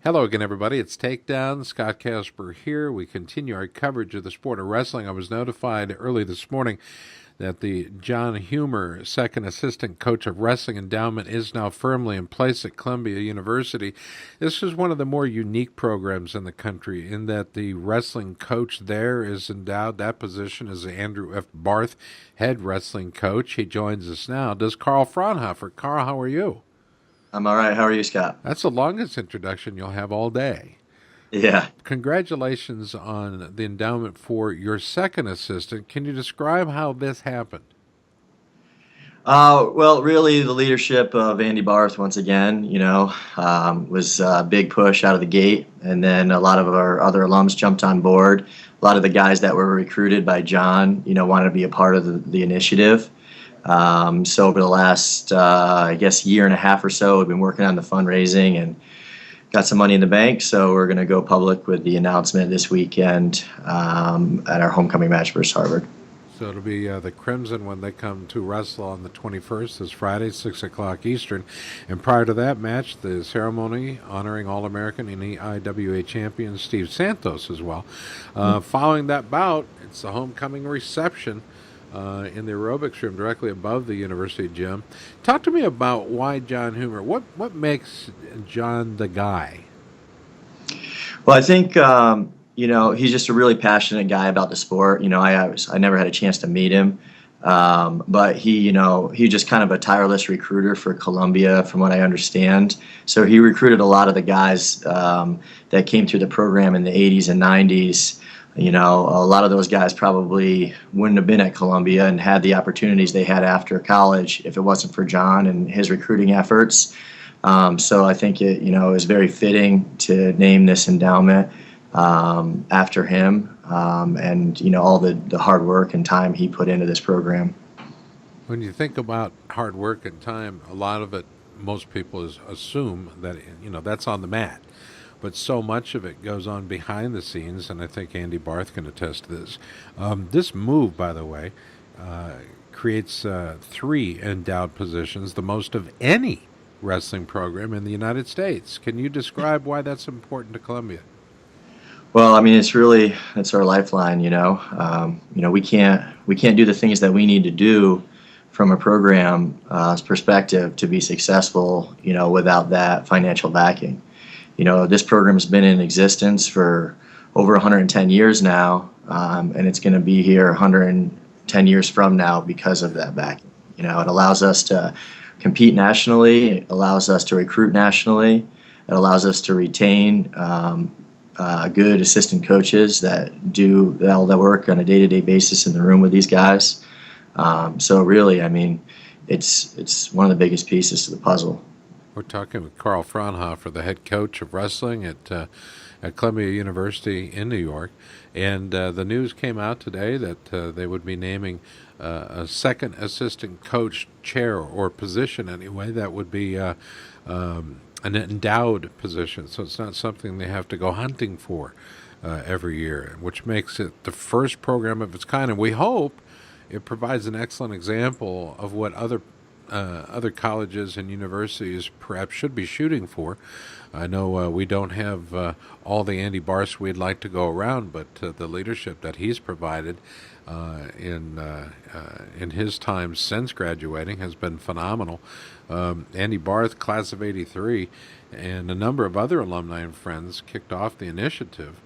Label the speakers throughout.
Speaker 1: Hello again, everybody. It's Takedown. Scott Casper here. We continue our coverage of the sport of wrestling. I was notified early this morning that the John Humer Second Assistant Coach of Wrestling Endowment is now firmly in place at Columbia University. This is one of the more unique programs in the country in that the wrestling coach there is endowed. That position is Andrew F. Barth, head wrestling coach. He joins us now. Does Carl Fronhofer. Carl, how are you?
Speaker 2: I'm all right. How are you, Scott?
Speaker 1: That's the longest introduction you'll have all day.
Speaker 2: Yeah.
Speaker 1: Congratulations on the endowment for your second assistant. Can you describe how this happened?
Speaker 2: Well, really, the leadership of Andy Barth, once again, was a big push out of the gate. And then a lot of our other alums jumped on board. A lot of the guys that were recruited by John, wanted to be a part of the initiative. So over the last, I guess, year and a half or so, we've been working on the fundraising and got some money in the bank. So we're going to go public with the announcement this weekend at our homecoming match versus Harvard.
Speaker 1: So it'll be the Crimson when they come to wrestle on the 21st, this Friday, 6 o'clock Eastern. And prior to that match, the ceremony honoring All-American and EIWA champion Steve Santos as well. Following that bout, it's the homecoming reception in the aerobics room directly above the university gym. Talk to me about why John Humer. What makes John the guy?
Speaker 2: Well, I think he's just a really passionate guy about the sport. I never had a chance to meet him, but he just kind of a tireless recruiter for Columbia, from what I understand. So he recruited a lot of the guys that came through the program in the 80s and 90s. A lot of those guys probably wouldn't have been at Columbia and had the opportunities they had after college if it wasn't for John and his recruiting efforts. So I think it is very fitting to name this endowment after him, and all the hard work and time he put into this program.
Speaker 1: When you think about hard work and time, a lot of it, most people assume that that's on the mat. But so much of it goes on behind the scenes, and I think Andy Barth can attest to this. This move, by the way, creates 3 endowed positions, the most of any wrestling program in the United States. Can you describe why that's important to Columbia?
Speaker 2: Well, I mean, it's our lifeline. We can't do the things that we need to do from a program perspective to be successful, without that financial backing. This program has been in existence for over 110 years now, and it's going to be here 110 years from now because of that backing. It allows us to compete nationally, it allows us to recruit nationally, it allows us to retain good assistant coaches that do all the work on a day-to-day basis in the room with these guys. So really, I mean, it's one of the biggest pieces to the puzzle.
Speaker 1: We're talking with Carl Fraunhofer, the head coach of wrestling at Columbia University in New York. And the news came out today that they would be naming a second assistant coach chair or position anyway. That would be an endowed position. So it's not something they have to go hunting for every year, which makes it the first program of its kind. And we hope it provides an excellent example of what other colleges and universities perhaps should be shooting for. I know we don't have all the Andy Barths we'd like to go around, but the leadership that he's provided in his time since graduating has been phenomenal. Andy Barth, class of '83, and a number of other alumni and friends kicked off the initiative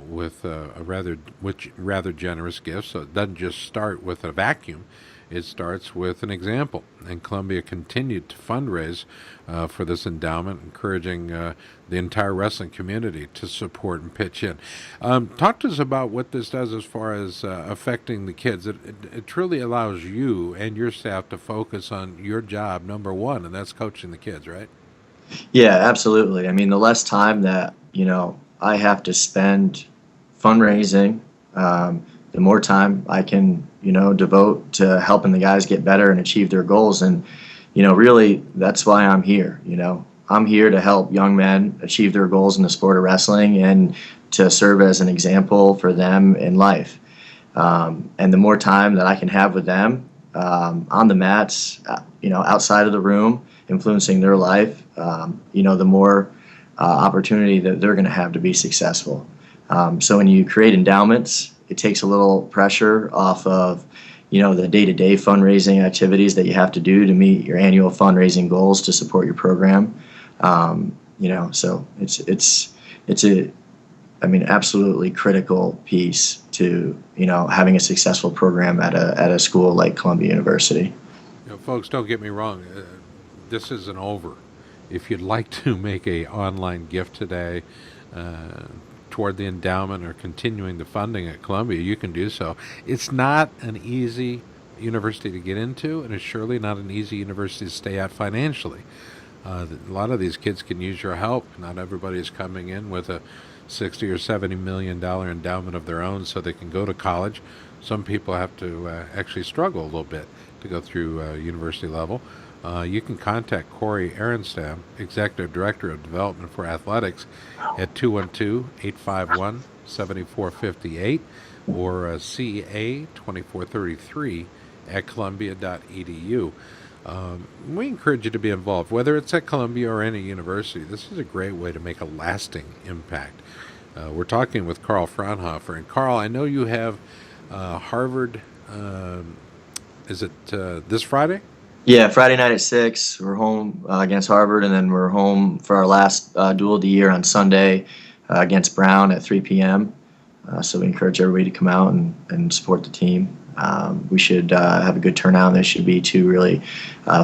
Speaker 1: with rather generous gifts. So it doesn't just start with a vacuum. It starts with an example, and Columbia continued to fundraise for this endowment, encouraging the entire wrestling community to support and pitch in. Talk to us about what this does as far as affecting the kids. It truly allows you and your staff to focus on your job, number one, and that's coaching the kids, right?
Speaker 2: Yeah, absolutely. I mean, the less time that I have to spend fundraising, the more time I can devote to helping the guys get better and achieve their goals. And really, that's why I'm here. I'm here to help young men achieve their goals in the sport of wrestling and to serve as an example for them in life. And the more time that I can have with them on the mats, outside of the room, influencing their life, the more opportunity that they're going to have to be successful. So when you create endowments, it takes a little pressure off of, the day-to-day fundraising activities that you have to do to meet your annual fundraising goals to support your program. So it's a, absolutely critical piece to, having a successful program at a school like Columbia University.
Speaker 1: Folks, don't get me wrong. This isn't over. If you'd like to make a online gift today toward the endowment or continuing the funding at Columbia, you can do so. It's not an easy university to get into, and it's surely not an easy university to stay at financially. A lot of these kids can use your help. Not everybody is coming in with a $60 or $70 million endowment of their own so they can go to college. Some people have to actually struggle a little bit to go through university level. You can contact Corey Arenstam, Executive Director of Development for Athletics, at 212-851-7458 or CA2433 at columbia.edu. We encourage you to be involved, whether it's at Columbia or any university. This is a great way to make a lasting impact. We're talking with Carl Fronhofer. And Carl, I know you have Harvard, is it this Friday?
Speaker 2: Yeah, Friday night at 6, we're home against Harvard, and then we're home for our last duel of the year on Sunday against Brown at 3 p.m. So we encourage everybody to come out and support the team. We should have a good turnout, and there should be two really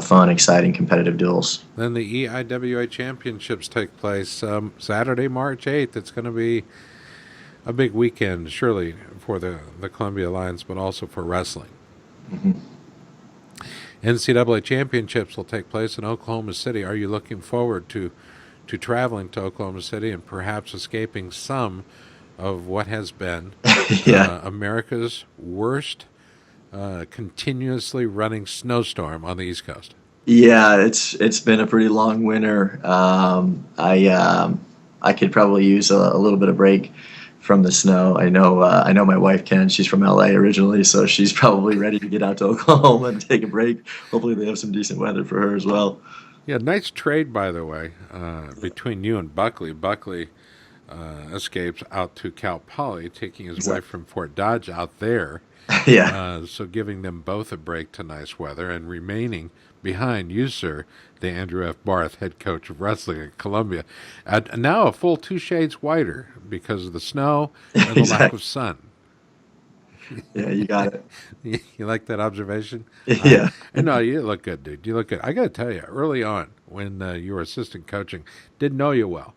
Speaker 2: fun, exciting, competitive duels.
Speaker 1: Then the EIWA Championships take place Saturday, March 8th. It's going to be a big weekend, surely, for the Columbia Lions, but also for wrestling.
Speaker 2: Mm-hmm.
Speaker 1: NCAA Championships will take place in Oklahoma City. Are you looking forward to traveling to Oklahoma City and perhaps escaping some of what has been America's worst continuously running snowstorm on the East Coast?
Speaker 2: Yeah, it's been a pretty long winter. I could probably use a little bit of break from the snow. I know my wife can. She's from LA originally, so she's probably ready to get out to Oklahoma and take a break. Hopefully they have some decent weather for her as well.
Speaker 1: Yeah, nice trade, by the way, between you and Buckley. Buckley escapes out to Cal Poly, taking his wife from Fort Dodge out there.
Speaker 2: Yeah.
Speaker 1: So giving them both a break to nice weather and remaining behind you, sir, the Andrew F. Barth, head coach of wrestling at Columbia. Now a full 2 shades whiter because of the snow and the lack of sun.
Speaker 2: Yeah, you got it.
Speaker 1: You like that observation?
Speaker 2: Yeah.
Speaker 1: No, you look good, dude. You look good. I got to tell you, early on when you were assistant coaching, didn't know you well.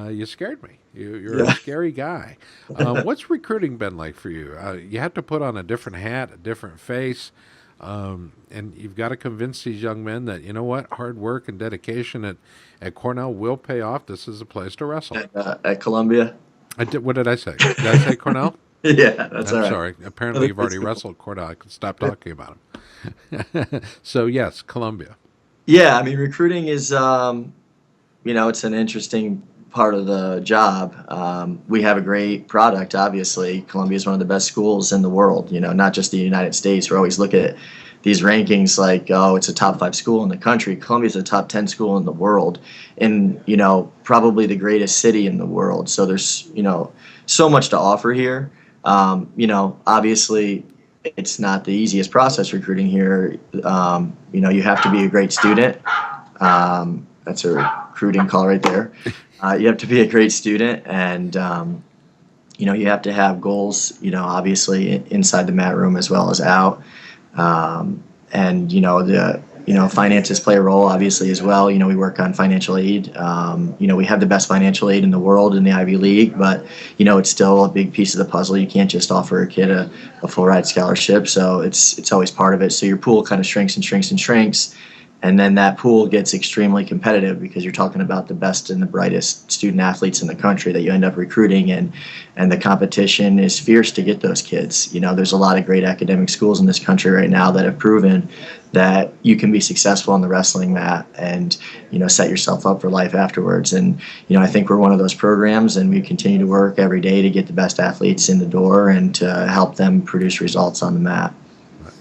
Speaker 1: You scared me. You're a scary guy. What's recruiting been like for you? You have to put on a different hat, a different face, and you've got to convince these young men that, you know what, hard work and dedication at Cornell will pay off. This is a place to wrestle.
Speaker 2: At Columbia?
Speaker 1: What did I say? Did I say Cornell?
Speaker 2: Yeah, that's all right.
Speaker 1: I'm sorry. Apparently you've already wrestled Cornell. I can stop talking about him. So, yes, Columbia.
Speaker 2: Yeah, recruiting is, it's an interesting part of the job. We have a great product, obviously. Columbia is one of the best schools in the world, not just the United States. We always look at these rankings like, oh, it's a top 5 school in the country. Columbia is a top 10 school in the world and, probably the greatest city in the world. So there's, so much to offer here. Obviously it's not the easiest process recruiting here. You have to be a great student. That's a recruiting call right there. You have to be a great student, and you have to have goals, obviously inside the mat room as well as out. And finances play a role obviously as well. We work on financial aid. We have the best financial aid in the world in the Ivy League, but it's still a big piece of the puzzle. You can't just offer a kid a full ride scholarship, so it's always part of it. So your pool kind of shrinks and shrinks and shrinks. And then that pool gets extremely competitive because you're talking about the best and the brightest student athletes in the country that you end up recruiting, and the competition is fierce to get those kids. There's a lot of great academic schools in this country right now that have proven that you can be successful on the wrestling mat and, set yourself up for life afterwards. And, I think we're one of those programs, and we continue to work every day to get the best athletes in the door and to help them produce results on the mat.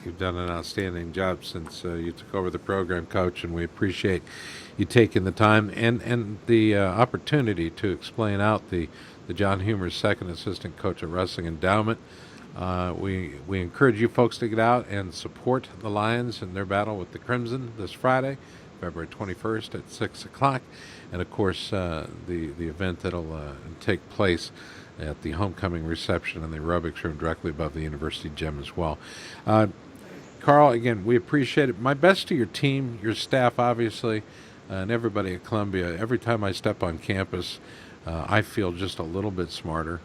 Speaker 1: You've done an outstanding job since you took over the program, Coach, and we appreciate you taking the time and the opportunity to explain out the John Humer's second assistant coach at Wrestling Endowment. We encourage you folks to get out and support the Lions in their battle with the Crimson this Friday, February 21st at 6 o'clock. And, of course, the event that'll take place at the homecoming reception in the aerobics room directly above the University Gym as well. Carl, again, we appreciate it. My best to your team, your staff, obviously, and everybody at Columbia. Every time I step on campus, I feel just a little bit smarter.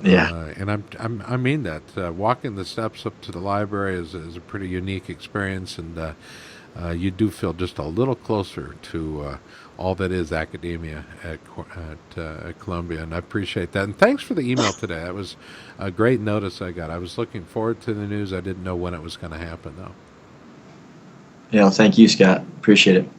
Speaker 2: Yeah.
Speaker 1: And I mean that. Walking the steps up to the library is a pretty unique experience, and you do feel just a little closer to all that is academia at Columbia, and I appreciate that. And thanks for the email today. That was a great notice I got. I was looking forward to the news. I didn't know when it was going to happen, though.
Speaker 2: Yeah, thank you, Scott. Appreciate it.